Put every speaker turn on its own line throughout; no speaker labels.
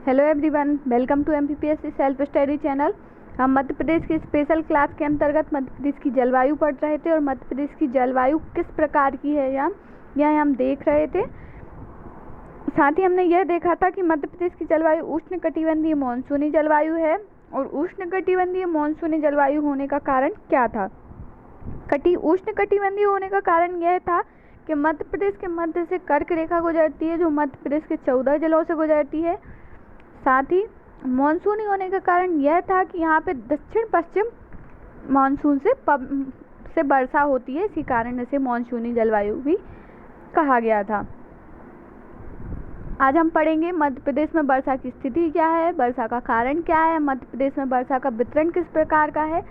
Hello everyone, welcome to MPPSC self study channel. हम मध्य प्रदेश की special class के अंतर्गत मध्य प्रदेश की जलवायु पढ़ रहे थे और मध्य प्रदेश की जलवायु किस प्रकार की है यह हम देख रहे थे। साथ ही हमने यह देखा था कि मध्य प्रदेश की जलवायु उष्णकटिबंधीय मानसूनी जलवायु है और उष्णकटिबंधीय मानसूनी जलवायु होने का कारण क्या था। उष्णकटिबंधीय होने का कारण यह था कि मध्य प्रदेश के मध्य से कर्क रेखा गुजरती है जो मध्य प्रदेश के 14 जिलों से गुजरती है। साथ ही मानसूनी होने का कारण यह था कि यहाँ पे दक्षिण पश्चिम मानसून से वर्षा होती है, इसी कारण इसे मानसूनी जलवायु भी कहा गया था। आज हम पढ़ेंगे मध्य प्रदेश में वर्षा की स्थिति क्या है, वर्षा का कारण क्या है, मध्य प्रदेश में वर्षा का वितरण किस प्रकार का है।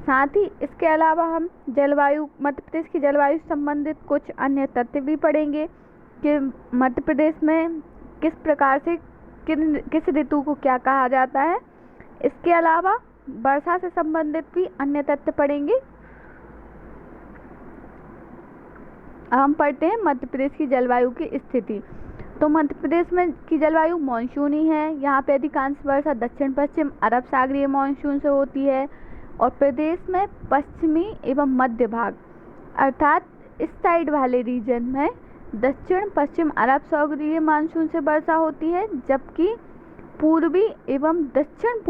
साथ ही इसके अलावा हम मध्य प्रदेश की जलवायु से संबंधित कुछ अन्य तथ्य भी पढ़ेंगे कि मध्य प्रदेश में किस प्रकार से किस ऋतु को क्या कहा जाता है। इसके अलावा वर्षा से संबंधित भी अन्य तथ्य पढ़ेंगे। हम पढ़ते हैं मध्य प्रदेश की जलवायु की स्थिति। तो मध्य प्रदेश में की जलवायु मानसूनी है। यहाँ पे अधिकांश वर्षा दक्षिण पश्चिम अरब सागरीय मानसून से होती है और प्रदेश में पश्चिमी एवं मध्य भाग अर्थात इस साइड वाले रीजन में दक्षिण पश्चिम अरब सागरीय मानसून से वर्षा होती है, जबकि पूर्वी एवं दक्षिण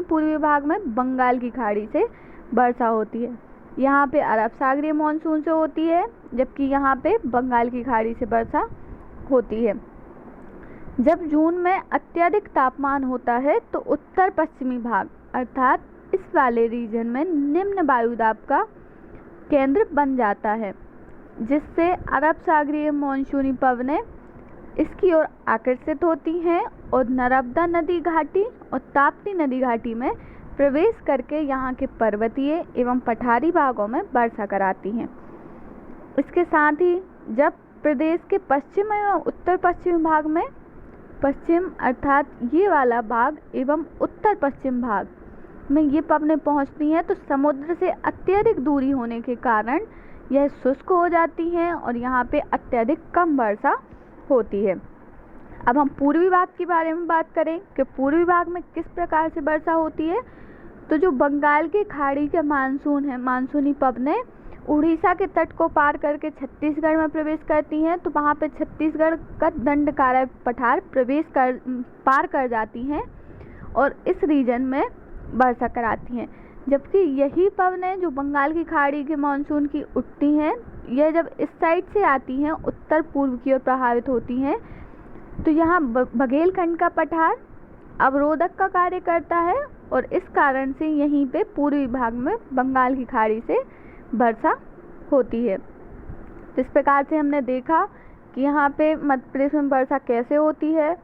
पूर्वी भाग में बंगाल की खाड़ी से वर्षा होती है। यहाँ पे अरब सागरीय मानसून से होती है, जबकि यहाँ पे बंगाल की खाड़ी से वर्षा होती है। जब जून में अत्यधिक तापमान होता है तो उत्तर पश्चिमी भाग अर्थात इस वाले रीजन में निम्न वायुदाब का केंद्र बन जाता है, जिससे अरब सागरीय मानसूनी पवनें इसकी ओर आकर्षित होती हैं और नर्मदा नदी घाटी और ताप्ती नदी घाटी में प्रवेश करके यहाँ के पर्वतीय एवं पठारी भागों में वर्षा कराती हैं। इसके साथ ही जब प्रदेश के पश्चिम एवं उत्तर पश्चिम भाग में पश्चिम अर्थात ये वाला भाग एवं उत्तर पश्चिम भाग में ये पवनें पहुँचती हैं तो समुद्र से अत्यधिक दूरी होने के कारण यह शुष्क हो जाती हैं और यहाँ पे अत्यधिक कम वर्षा होती है। अब हम पूर्वी भाग के बारे में बात करें कि पूर्वी भाग में किस प्रकार से वर्षा होती है। तो जो बंगाल की खाड़ी के मानसून है, मानसूनी पवनें उड़ीसा के तट को पार करके छत्तीसगढ़ में प्रवेश करती हैं तो वहाँ पे छत्तीसगढ़ का दंडकारक पठार पार कर जाती हैं और इस रीजन में वर्षा कराती हैं। जबकि यही पवनें जो बंगाल की खाड़ी के मानसून की उठती हैं, यह जब इस साइड से आती हैं उत्तर पूर्व की ओर प्रभावित होती हैं तो यहाँ बघेलखंड का पठार अवरोधक का कार्य करता है और इस कारण से यहीं पे पूर्वी भाग में बंगाल की खाड़ी से वर्षा होती है। इस प्रकार से हमने देखा कि यहाँ पे मध्य प्रदेश में वर्षा कैसे होती है।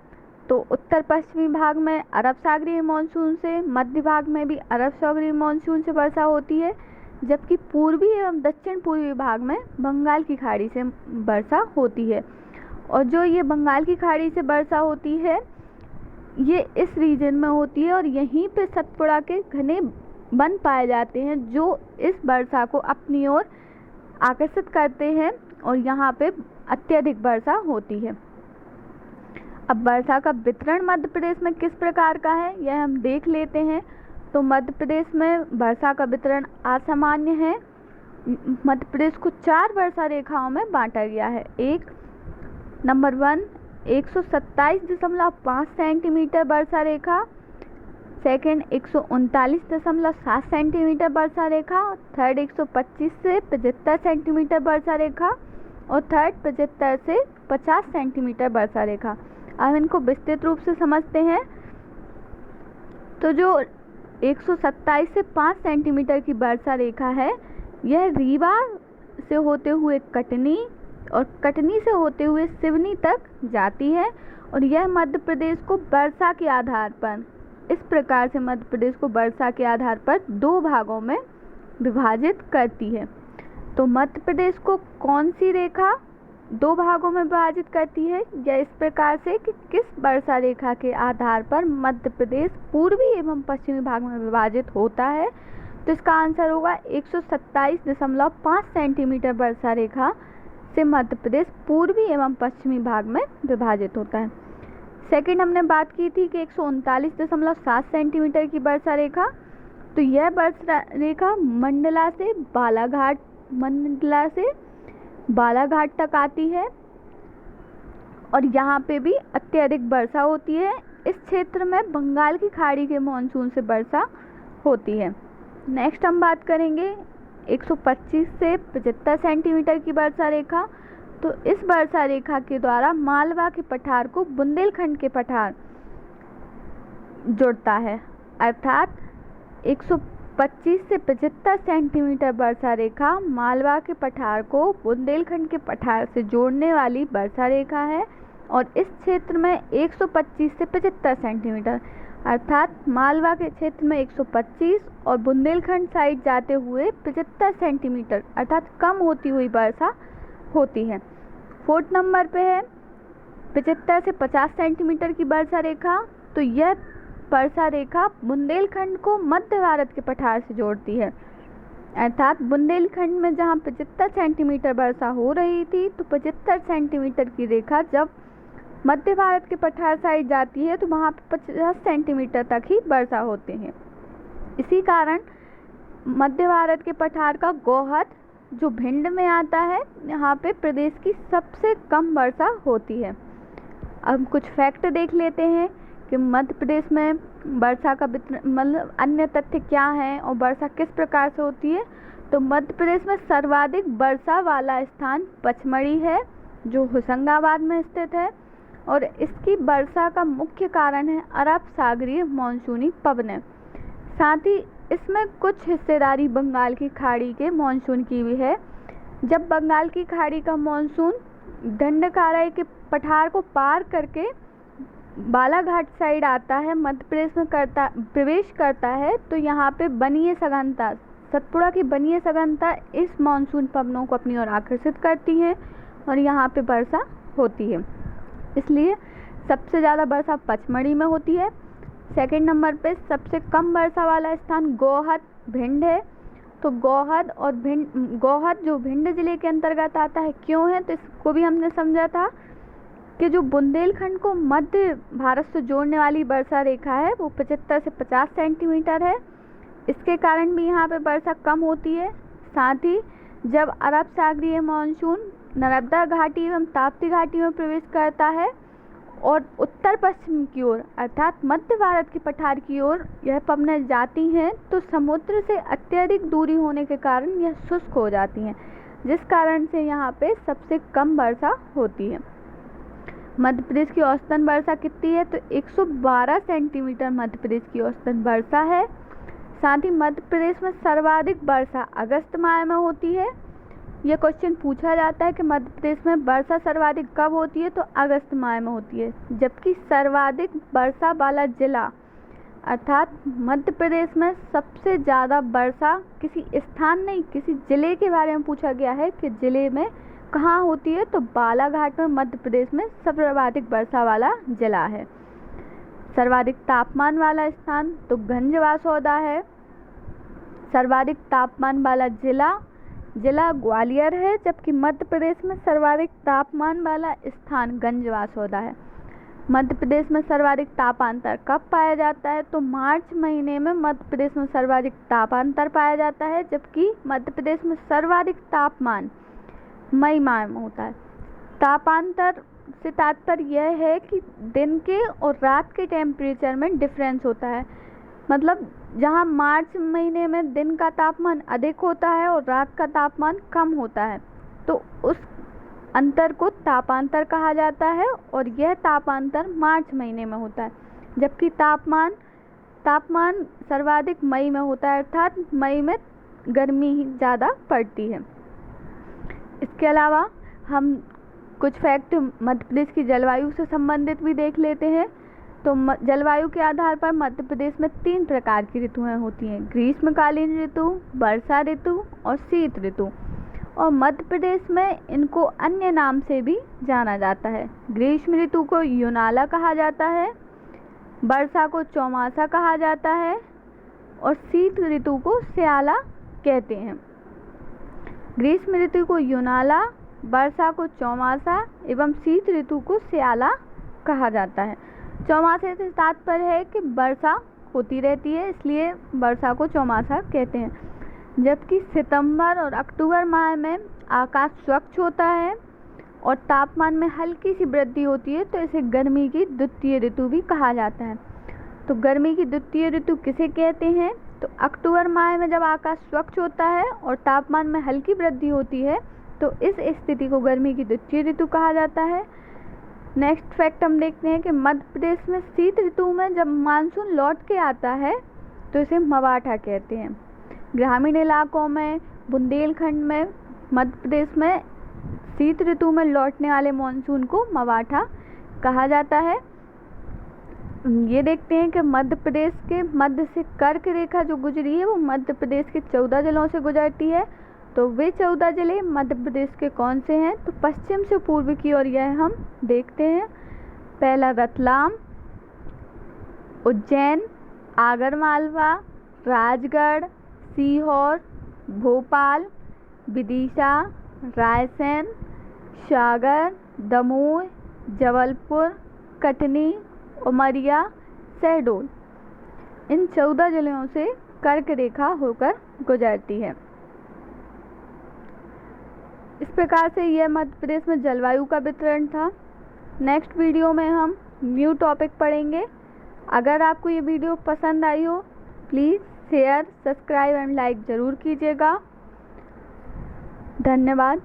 तो उत्तर पश्चिमी भाग में अरब सागरीय मानसून से, मध्य भाग में भी अरब सागरीय मानसून से वर्षा होती है, जबकि पूर्वी एवं दक्षिण पूर्वी भाग में बंगाल की खाड़ी से वर्षा होती है। और जो ये बंगाल की खाड़ी से वर्षा होती है ये इस रीजन में होती है और यहीं पे सतपुड़ा के घने वन पाए जाते हैं जो इस वर्षा को अपनी ओर आकर्षित करते हैं और यहाँ पे अत्यधिक वर्षा होती है। अब वर्षा का वितरण मध्य प्रदेश में किस प्रकार का है यह हम देख लेते हैं। तो मध्य प्रदेश में वर्षा का वितरण असामान्य है। मध्य प्रदेश को 4 वर्षा रेखाओं में बांटा गया है। नंबर 1 127.5 सेंटीमीटर वर्षा रेखा, सेकेंड 139.7 सेंटीमीटर वर्षा रेखा, थर्ड 125 से 75 सेंटीमीटर वर्षा रेखा और थर्ड 75 से 50 सेंटीमीटर वर्षा रेखा। अब इनको विस्तृत रूप से समझते हैं। तो जो 127 से 5 सेंटीमीटर की वर्षा रेखा है यह रीवा से होते हुए कटनी और कटनी से होते हुए सिवनी तक जाती है और यह मध्य प्रदेश को वर्षा के आधार पर इस प्रकार से मध्य प्रदेश को वर्षा के आधार पर 2 भागों में विभाजित करती है। तो मध्य प्रदेश को कौन सी रेखा 2 भागों में विभाजित करती है या इस प्रकार से कि किस वर्षा रेखा के आधार पर मध्य प्रदेश पूर्वी एवं पश्चिमी भाग में विभाजित होता है। तो इसका आंसर होगा 127.5 सेंटीमीटर वर्षा रेखा से मध्य प्रदेश पूर्वी एवं पश्चिमी भाग में विभाजित होता है। सेकंड हमने बात की थी कि 139.7 सेंटीमीटर की वर्षा रेखा, तो यह वर्षा रेखा मंडला से बालाघाट तक आती है और यहाँ पे भी अत्यधिक वर्षा होती है। इस क्षेत्र में बंगाल की खाड़ी के मानसून से वर्षा होती है। नेक्स्ट हम बात करेंगे 125 से 75 सेंटीमीटर की वर्षा रेखा, तो इस वर्षा रेखा के द्वारा मालवा के पठार को बुंदेलखंड के पठार जुड़ता है, अर्थात 125 से 75 सेंटीमीटर वर्षा रेखा मालवा के पठार को बुंदेलखंड के पठार से जोड़ने वाली वर्षा रेखा है और इस क्षेत्र में 125 से 75 सेंटीमीटर अर्थात मालवा के क्षेत्र में 125 और बुंदेलखंड साइड जाते हुए 75 सेंटीमीटर अर्थात कम होती हुई वर्षा होती है। फोर्थ नंबर पे है 75 से 50 सेंटीमीटर की वर्षा रेखा, तो यह वर्षा रेखा बुंदेलखंड को मध्य भारत के पठार से जोड़ती है, अर्थात बुंदेलखंड में जहां 75 सेंटीमीटर वर्षा हो रही थी तो 75 सेंटीमीटर की रेखा जब मध्य भारत के पठार साइड जाती है तो वहाँ पे 50 सेंटीमीटर तक ही वर्षा होते हैं। इसी कारण मध्य भारत के पठार का गोहद जो भिंड में आता है, यहाँ पे प्रदेश की सबसे कम वर्षा होती है। अब कुछ फैक्ट देख लेते हैं कि मध्य प्रदेश में वर्षा का मतलब अन्य तथ्य क्या हैं और वर्षा किस प्रकार से होती है। तो मध्य प्रदेश में सर्वाधिक वर्षा वाला स्थान पचमढ़ी है जो होशंगाबाद में स्थित है और इसकी वर्षा का मुख्य कारण है अरब सागरीय मानसूनी पवनें। साथ ही इसमें कुछ हिस्सेदारी बंगाल की खाड़ी के मानसून की भी है। जब बंगाल की खाड़ी का मानसून दंडकाराय के पठार को पार करके बालाघाट साइड आता है, मध्य प्रदेश में प्रवेश करता है, तो यहाँ पे बनीय सघनता सतपुड़ा की बनीय सघनता इस मानसून पवनों को अपनी ओर आकर्षित करती है और यहाँ पे वर्षा होती है। इसलिए सबसे ज़्यादा वर्षा पचमढ़ी में होती है। सेकंड नंबर पे सबसे कम वर्षा वाला स्थान गोहद भिंड है, तो गोहद जो भिंड जिले के अंतर्गत आता है क्यों है, तो इसको भी हमने समझा था कि जो बुंदेलखंड को मध्य भारत से जोड़ने वाली वर्षा रेखा है वो 75 से 50 सेंटीमीटर है, इसके कारण भी यहाँ पे वर्षा कम होती है। साथ ही जब अरब सागरीय मानसून नर्मदा घाटी एवं ताप्ती घाटी में प्रवेश करता है और उत्तर पश्चिम की ओर अर्थात मध्य भारत के पठार की ओर यह पवनें जाती हैं तो समुद्र से अत्यधिक दूरी होने के कारण यह शुष्क हो जाती हैं, जिस कारण से यहाँ पे सबसे कम वर्षा होती है। मध्य प्रदेश की औसतन वर्षा कितनी है, तो 112 सेंटीमीटर मध्य प्रदेश की औसतन वर्षा है। साथ ही मध्य प्रदेश में सर्वाधिक वर्षा अगस्त माह में होती है। यह क्वेश्चन पूछा जाता है कि मध्य प्रदेश में वर्षा सर्वाधिक कब होती है, तो अगस्त माह में होती है। जबकि सर्वाधिक वर्षा वाला जिला अर्थात मध्य प्रदेश में सबसे ज़्यादा वर्षा किसी स्थान नहीं किसी जिले के बारे में पूछा गया है कि जिले में कहाँ होती है, तो बालाघाट में मध्य प्रदेश में सर्वाधिक वर्षा वाला जिला है। सर्वाधिक तापमान वाला स्थान तो गंजवासौदा है। सर्वाधिक तापमान वाला जिला ग्वालियर है, जबकि मध्य प्रदेश में सर्वाधिक तापमान वाला स्थान गंजवासौदा है। मध्य प्रदेश में सर्वाधिक तापांतर कब पाया जाता है, तो मार्च महीने में मध्य प्रदेश में सर्वाधिक तापांतर पाया जाता है, जबकि मध्य प्रदेश में सर्वाधिक तापमान मई माह में होता है। तापांतर से तात्पर्य यह है कि दिन के और रात के टेम्परेचर में डिफरेंस होता है, मतलब जहां मार्च महीने में दिन का तापमान अधिक होता है और रात का तापमान कम होता है, तो उस अंतर को तापांतर कहा जाता है और यह तापांतर मार्च महीने में होता है। जबकि तापमान सर्वाधिक मई में होता है, अर्थात मई में गर्मी ही ज़्यादा पड़ती है। इसके अलावा हम कुछ फैक्ट मध्य प्रदेश की जलवायु से संबंधित भी देख लेते हैं। तो जलवायु के आधार पर मध्य प्रदेश में 3 प्रकार की ऋतुएं होती हैं, ग्रीष्मकालीन ऋतु, वर्षा ऋतु और शीत ऋतु। और मध्य प्रदेश में इनको अन्य नाम से भी जाना जाता है। ग्रीष्म ऋतु को युनाला कहा जाता है, वर्षा को चौमासा कहा जाता है और शीत ऋतु को स्याला कहते हैं। ग्रीष्म ऋतु को युनाला, वर्षा को चौमासा एवं शीत ऋतु को स्याला कहा जाता है। चौमासे से तात्पर्य है कि वर्षा होती रहती है, इसलिए वर्षा को चौमासा कहते हैं। जबकि सितंबर और अक्टूबर माह में आकाश स्वच्छ होता है और तापमान में हल्की सी वृद्धि होती है, तो इसे गर्मी की द्वितीय ऋतु भी कहा जाता है। तो गर्मी की द्वितीय ऋतु किसे कहते हैं? तो अक्टूबर माह में जब आकाश स्वच्छ होता है और तापमान में हल्की वृद्धि होती है, तो इस स्थिति को गर्मी की द्वितीय ऋतु कहा जाता है। नेक्स्ट फैक्ट हम देखते हैं कि मध्य प्रदेश में शीत ऋतु में जब मानसून लौट के आता है तो इसे मवाठा कहते हैं। ग्रामीण इलाकों में, बुंदेलखंड में, मध्य प्रदेश में शीत ऋतु में लौटने वाले मानसून को मवाठा कहा जाता है। ये देखते हैं कि मध्य प्रदेश के मध्य से कर्क रेखा जो गुजरी है वो मध्य प्रदेश के 14 जिलों से गुजरती है। तो वे 14 जिले मध्य प्रदेश के कौन से हैं? तो पश्चिम से पूर्व की ओर यह हम देखते हैं। पहला रतलाम, उज्जैन, आगरमालवा, राजगढ़, सीहोर, भोपाल, विदिशा, रायसेन, सागर, दमोह, जबलपुर, कटनी, उमरिया, शहडोल, इन 14 जिलों से कर्क रेखा होकर गुजरती है। इस प्रकार से यह मध्य प्रदेश में जलवायु का वितरण था। नेक्स्ट वीडियो में हम न्यू टॉपिक पढ़ेंगे। अगर आपको ये वीडियो पसंद आई हो, please share, subscribe and like ज़रूर कीजिएगा। धन्यवाद।